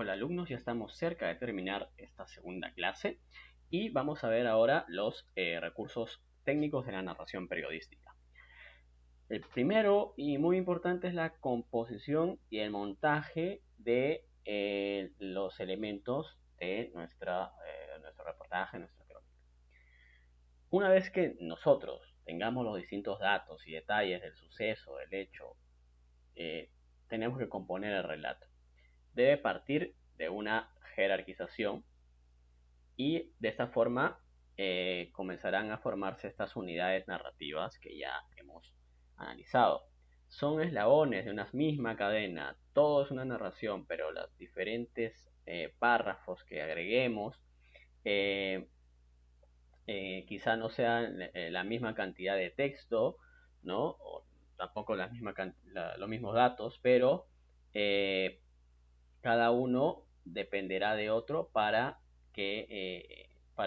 Hola alumnos, ya estamos cerca de terminar esta segunda clase y vamos a ver ahora los recursos técnicos de la narración periodística. El primero y muy importante es la composición y el montaje de los elementos de nuestro reportaje, nuestra crónica. Una vez que nosotros tengamos los distintos datos y detalles del suceso, del hecho, tenemos que componer el relato. Debe partir de una jerarquización y de esta forma comenzarán a formarse estas unidades narrativas que ya hemos analizado. Son eslabones de una misma cadena, todo es una narración, pero los diferentes párrafos que agreguemos quizá no sean la misma cantidad de texto, ¿no? O tampoco los mismos datos, pero cada uno dependerá de otro para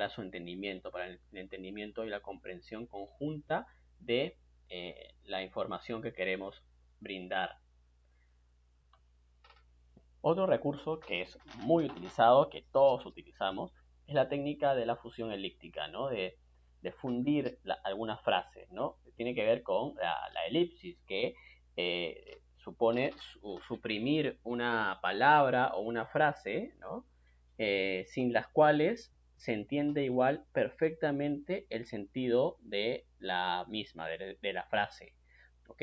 su entendimiento, para el entendimiento y la comprensión conjunta de la información que queremos brindar. Otro recurso que es muy utilizado, que todos utilizamos, es la técnica de la fusión elíptica, ¿no? De fundir algunas frases, ¿no? Tiene que ver con la elipsis, que supone suprimir una palabra o una frase, ¿no? Sin las cuales se entiende igual perfectamente el sentido de la misma, de la frase, ¿ok?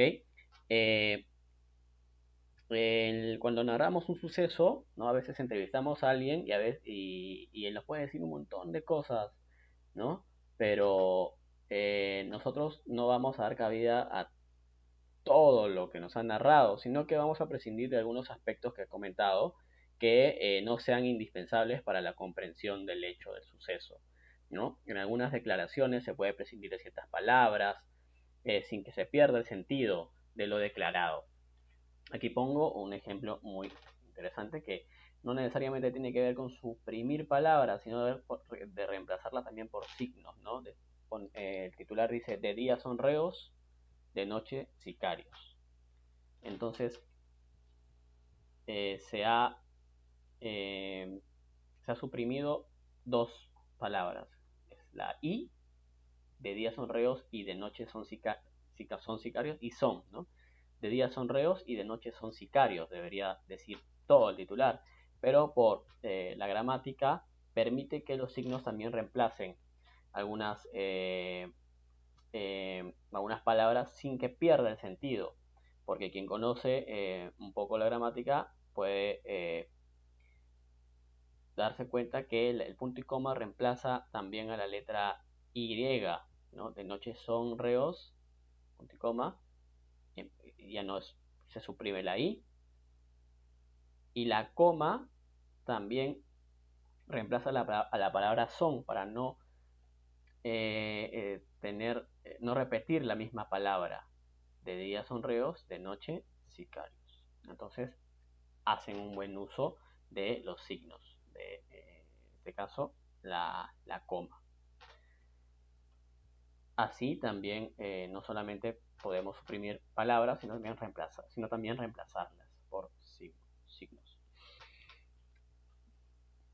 Cuando narramos un suceso, ¿no? A veces entrevistamos a alguien y él nos puede decir un montón de cosas, ¿no? Pero nosotros no vamos a dar cabida a todo lo que nos han narrado, sino que vamos a prescindir de algunos aspectos que he comentado que no sean indispensables para la comprensión del hecho del suceso, ¿no? En algunas declaraciones se puede prescindir de ciertas palabras sin que se pierda el sentido de lo declarado. Aquí pongo un ejemplo muy interesante que no necesariamente tiene que ver con suprimir palabras, sino de reemplazarlas también por signos, ¿no? El titular dice: de día son reos, de noche sicarios. Entonces se ha suprimido dos palabras. Es la I, de día son reos y de noche son sicarios, y son, ¿no? De día son reos y de noche son sicarios, debería decir todo el titular, pero por la gramática permite que los signos también reemplacen algunas palabras sin que pierda el sentido, porque quien conoce un poco la gramática puede darse cuenta que el punto y coma reemplaza también a la letra Y, ¿no? De noche son reos, punto y coma, ya no es, se suprime la I, y la coma también reemplaza a la palabra son para no no repetir la misma palabra. De día son reos, de noche sicarios. Entonces hacen un buen uso de los signos, en este caso la coma. Así también no solamente podemos suprimir palabras, sino también reemplazarlas por signos.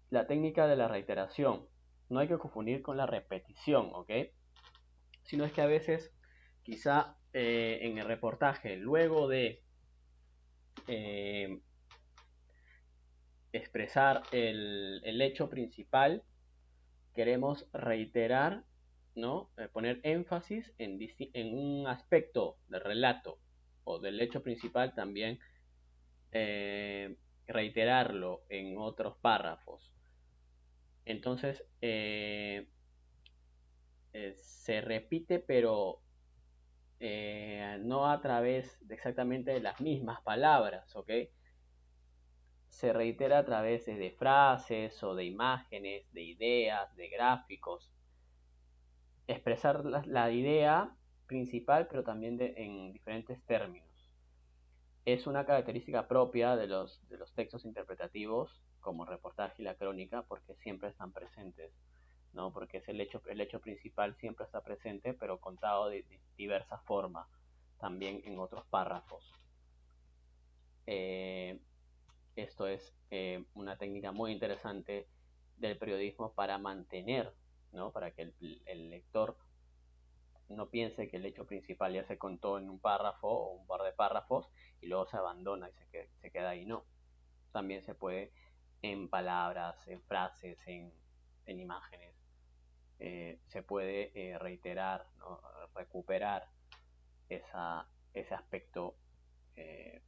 La técnica de la reiteración. No hay que confundir con la repetición, ¿ok? Sino es que a veces, quizá en el reportaje, luego de expresar el hecho principal, queremos reiterar, ¿no? Poner énfasis en un aspecto del relato o del hecho principal, también reiterarlo en otros párrafos. Entonces se repite, pero no a través de exactamente las mismas palabras, ¿ok? Se reitera a través de frases o de imágenes, de ideas, de gráficos. Expresar la idea principal, pero también en diferentes términos. Es una característica propia de los textos interpretativos, como el reportaje y la crónica, porque siempre están presentes, ¿no? Porque es el hecho principal siempre está presente, pero contado de diversas formas, también en otros párrafos. esto es una técnica muy interesante del periodismo para mantener, ¿no? Para que el lector no piense que el hecho principal ya se contó en un párrafo o un par de párrafos y luego se abandona y se queda ahí. No, también se puede en palabras, en frases, en imágenes. Se puede reiterar, ¿no? Recuperar ese aspecto eh,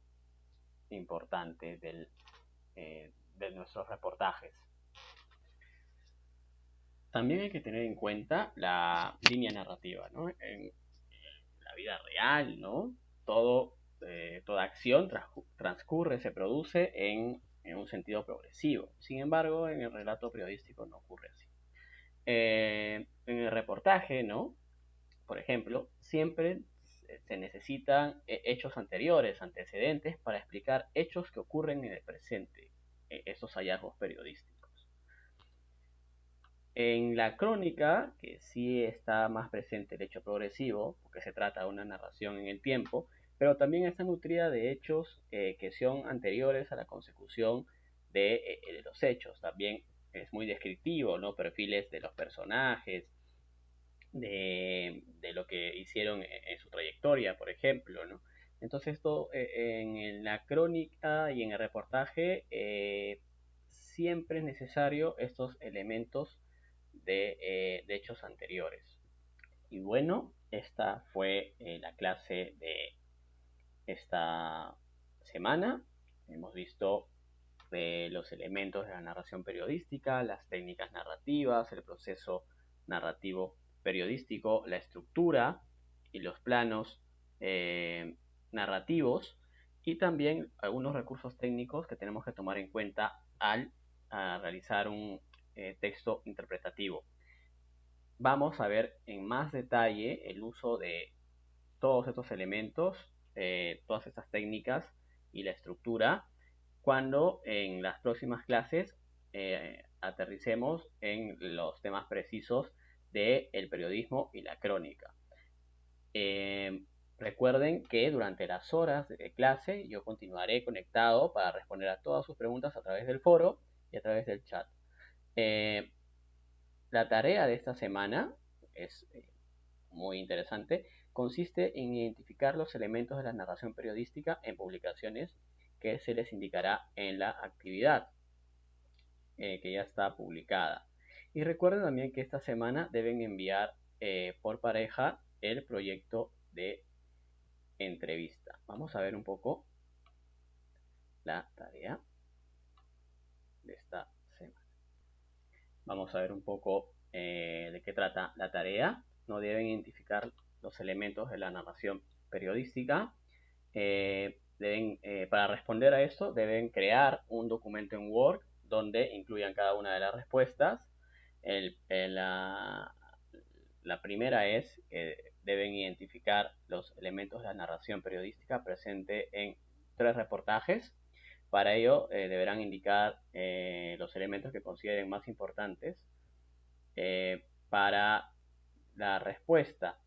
importante de nuestros reportajes. También hay que tener en cuenta la línea narrativa, ¿no? En la vida real, ¿no? Toda acción transcurre, se produce en un sentido progresivo. Sin embargo, en el relato periodístico no ocurre así. En el reportaje, ¿no? Por ejemplo, siempre se necesitan hechos anteriores, antecedentes, para explicar hechos que ocurren en el presente, estos hallazgos periodísticos. En la crónica, que sí está más presente el hecho progresivo, porque se trata de una narración en el tiempo, pero también está nutrida de hechos que son anteriores a la consecución de los hechos. También es muy descriptivo, ¿no? Perfiles de los personajes, de lo que hicieron en su trayectoria, por ejemplo, ¿no? Entonces esto en la crónica y en el reportaje siempre es necesario estos elementos de hechos anteriores. Y bueno, esta fue la clase de esta semana. Hemos visto los elementos de la narración periodística, las técnicas narrativas, el proceso narrativo periodístico, la estructura y los planos narrativos, y también algunos recursos técnicos que tenemos que tomar en cuenta al realizar un texto interpretativo. Vamos a ver en más detalle el uso de todos estos elementos, todas estas técnicas y la estructura cuando en las próximas clases aterricemos en los temas precisos del periodismo y la crónica. Recuerden que durante las horas de clase yo continuaré conectado para responder a todas sus preguntas a través del foro y a través del chat. La tarea de esta semana es muy interesante. Consiste en identificar los elementos de la narración periodística en publicaciones que se les indicará en la actividad que ya está publicada. Y recuerden también que esta semana deben enviar por pareja el proyecto de entrevista. Vamos a ver un poco la tarea de esta semana. Vamos a ver un poco de qué trata la tarea. No deben identificar los elementos de la narración periodística. Para responder a esto deben crear un documento en Word donde incluyan cada una de las respuestas. La primera es que deben identificar los elementos de la narración periodística presente en 3 reportajes. Para ello deberán indicar los elementos que consideren más importantes para la respuesta.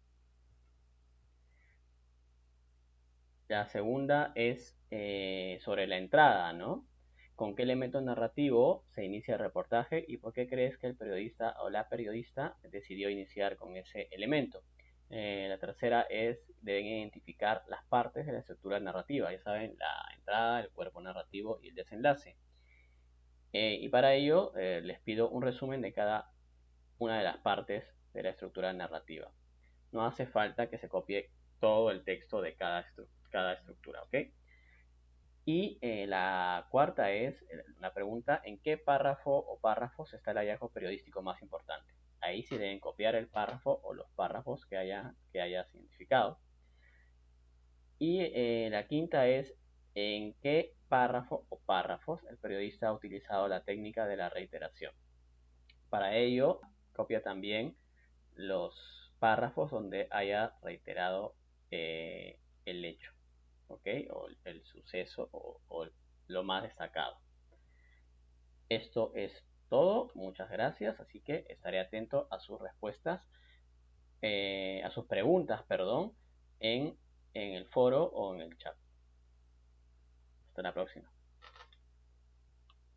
La segunda es sobre la entrada, ¿no? ¿Con qué elemento narrativo se inicia el reportaje y por qué crees que el periodista o la periodista decidió iniciar con ese elemento? La tercera es, deben identificar las partes de la estructura narrativa, ya saben, la entrada, el cuerpo narrativo y el desenlace. Y para ello les pido un resumen de cada una de las partes de la estructura narrativa. No hace falta que se copie todo el texto de cada estructura, ¿ok? Y la cuarta es la pregunta: ¿en qué párrafo o párrafos está el hallazgo periodístico más importante? Ahí sí deben copiar el párrafo o los párrafos que hayas identificado. Y la quinta es: ¿en qué párrafo o párrafos el periodista ha utilizado la técnica de la reiteración? Para ello, copia también los párrafos donde haya reiterado el hecho, ¿ok? O el suceso o lo más destacado. Esto es todo, muchas gracias, así que estaré atento a sus respuestas, a sus preguntas, perdón, en el foro o en el chat. Hasta la próxima.